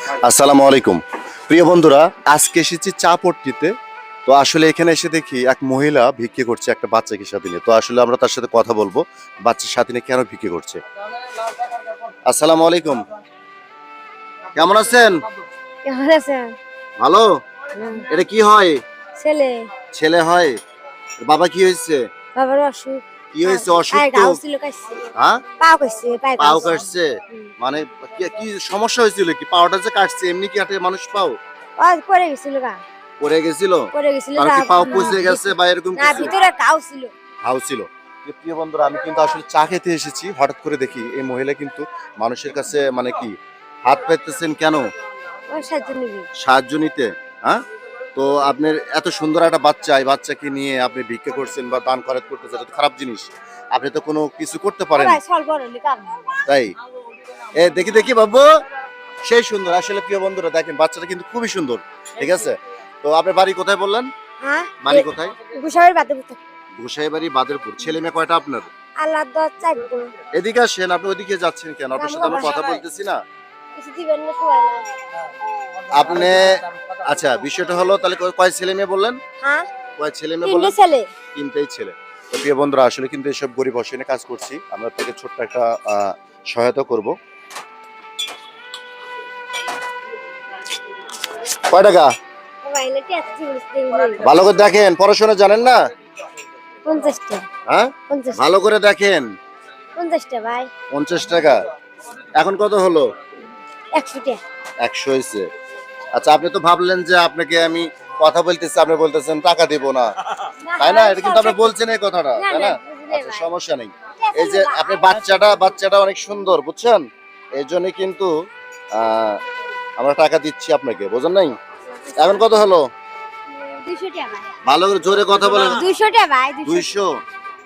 আসসালামু আলাইকুম প্রিয় বন্ধুরা, আজকে এসেছি চা পট্টিতে। তো আসলে এখানে এসে দেখি এক মহিলা ভিক্ষে করছে একটা বাচ্চাকে সাথে নিয়ে। তো আসলে আমরা তার সাথে কথা বলবো, বাচ্চার সাথে নিয়ে কেন ভিক্ষে করছে। আসসালামু আলাইকুম, কেমন আছেন? কেমন আছেন? ভালো। এটা কি হয়? ছেলে। ছেলে হয়। বাবা কি হয়েছে? বাবার অসুখ। কি হয়েছে? অসুখ তো? গাও ছিল কাটছে। হ্যাঁ, পাও কাটছে, পাও কাটছে। মানে কি সমস্যা হয়েছিল? কি পাওটা যে কাটছে এমনি কি হাতে মানুষ পাও পড়ে গেছিল গা। পড়ে গেছিল? পড়ে গেছিল আর কি পাও পচে গেছে বা এরকম না, কিছু? ভিতরে ঘাও ছিল। ঘাও ছিল। প্রিয় বন্ধুরা, আমি কিন্তু আসলে চা খেতে এসেছি, হঠাৎ করে দেখি এই মহিলা কিন্তু মানুষের কাছে মানে কি হাত পেতেছেন কেন? ওই সাহায্য নিবি। সাহায্য নিতে। হ্যাঁ, তো আপনার এত সুন্দর একটা বাচ্চা, এই বাচ্চাকে নিয়ে আপনি ভিক্ষা করছেন বা দান খয়রাত করতেছেন, এটা তো খারাপ জিনিস। আপনি তো কোনো কিছু করতে পারেন। ভাই সল বড় লিকাম। তাই এ দেখি দেখি বাবু, সেই সুন্দর। আসলে প্রিয় বন্ধুরা দেখেন, বাচ্চাটা কিন্তু খুবই সুন্দর। ঠিক আছে, তো আপনার বাড়ি কোথায় বললেন? হ্যাঁ, বাড়ি কোথায়? গুসাবের বাদে বুঝতে। গোসাই বাড়ি বাদেরপুর। ছেলে মেয়ে কয়টা আপনার? আল্লাহ দর চাইবো। এদিকে আসেন, আপনি ওইদিকে যাচ্ছেন কেন? আপনার সাথে আমরা কথা বলতেছি না। কিছু দিবেন না সবাই না। আপনি আচ্ছা, বিষয়টা হলো তাহলে কয় ছেলে মেয়ে বললেন? হ্যাঁ, কয় ছেলে মেয়ে তিনটে বললেন? ছেলে। তিনটেই ছেলে। তো প্রিয় বন্ধুরা, আসলে কিন্তু এসব গরিব অসহায় কাজ করছি, আমরা তাকে ছোট্ট একটা সহায়তা করব। কয় টাকা? ভাই লেটে আসছে বুঝতে। ভালো করে দেখেন, পড়াশোনা জানেন না? 50 টা। হ্যাঁ, 50 ভালো করে দেখেন। 50 টা ভাই। 50 টাকা। এখন কত হলো? 100 টা। 100 হয়েছে। আচ্ছা, আপনি তো ভাবলেন যে আপনাকে আমি কথা বলতেছি, আপনি বলতেছেন টাকা দিব না, তাই না? এটা কিন্তু আপনি বলছেন এই কথাটা, তাই না? আচ্ছা, সমস্যা নেই। এই যে আপনি বাচ্চাটা অনেক সুন্দর, বুঝছেন? এই জন্য কিন্তু আমরা টাকা দিচ্ছি আপনাকে, বুঝেন নাই? এখন কত হলো? 200 টা ভাই। ভালো করে জোরে কথা বলেন। 200 টা ভাই, 200।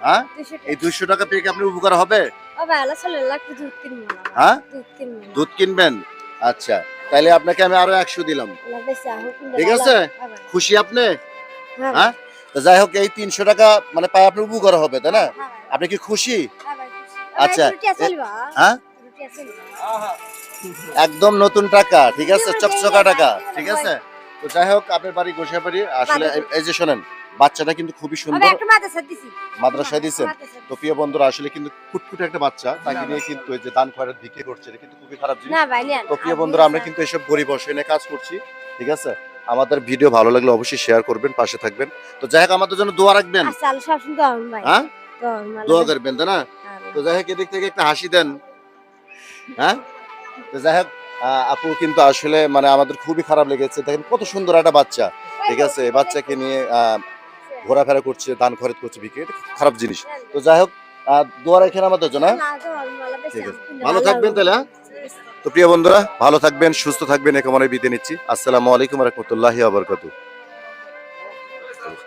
হ্যাঁ, 200 টা। এই 200 টাকা পেয়ে কি আপনার উপকার হবে? ও ভাই আল্লাহ সাল্লাল্লাহু আলাইহি দুধ কিনবো না। হ্যাঁ, দুধ কিনবো না। দুধ কিনবেন? আচ্ছা, তাহলে আপনাকে আমি আরো 100 দিলাম। আল্লাহ বেঁচে হোক। ঠিক আছে, খুশি আপনি? হ্যাঁ। হ্যাঁ, তো যাই হোক, এই 300 টাকা মানে পায় আপনার উপকার হবে, তাই না? আপনি কি খুশি? আচ্ছা, হ্যাঁ, একদম নতুন টাকা, ঠিক আছে, চকচকা টাকা, ঠিক আছে। তো যাই হোক, আপনার বাড়ি গোসাই বাড়ি। আসলে এই যে শোনেন, বাচ্চাটা কিন্তু খুবই সুন্দর। মাদ্রাসায় দিয়েছেন? তো প্রিয় বন্ধুরা, আসলে কিন্তু ফুটফুটে একটা বাচ্চা, তাকে নিয়ে কিন্তু এই যে দান খয়রাত ভিক্ষে করছে, এটা কিন্তু খুবই খারাপ জিনিস। তো প্রিয় বন্ধুরা, আমরা কিন্তু এসব গরিব অসহায় নিয়ে কাজ করছি, ঠিক আছে। আমাদের ভিডিও ভালো লাগলে অবশ্যই শেয়ার করবেন, পাশে থাকবেন। তো যাই হোক, আমাদের জন্য দোয়া রাখবেন। হ্যাঁ, দোয়া করবেন, তাই না? তো যাই হোক, এদিক থেকে একটা হাসি দেন। হ্যাঁ, তো যাই হোক, আপু কিন্তু আসলে মানে আমাদের খুবই খারাপ লেগেছে। দেখেন কত সুন্দর একটা বাচ্চা, ঠিক আছে, এই বাচ্চাকে নিয়ে ঘোরাফেরা করছে, দান খরচ করছে, ভিক্ষে, এটা খুব খারাপ জিনিস। তো যাই হোক, দোয়া রাখেন আমাদের জন্য। ঠিক আছে, ভালো থাকবেন তাহলে। হ্যাঁ, তো প্রিয় বন্ধুরা, ভালো থাকবেন, সুস্থ থাকবেন, এ কামনায় বিদায় নিচ্ছি। আসসালামু আলাইকুম ওয়া রাহমাতুল্লাহি ওয়া বারাকাতুহু।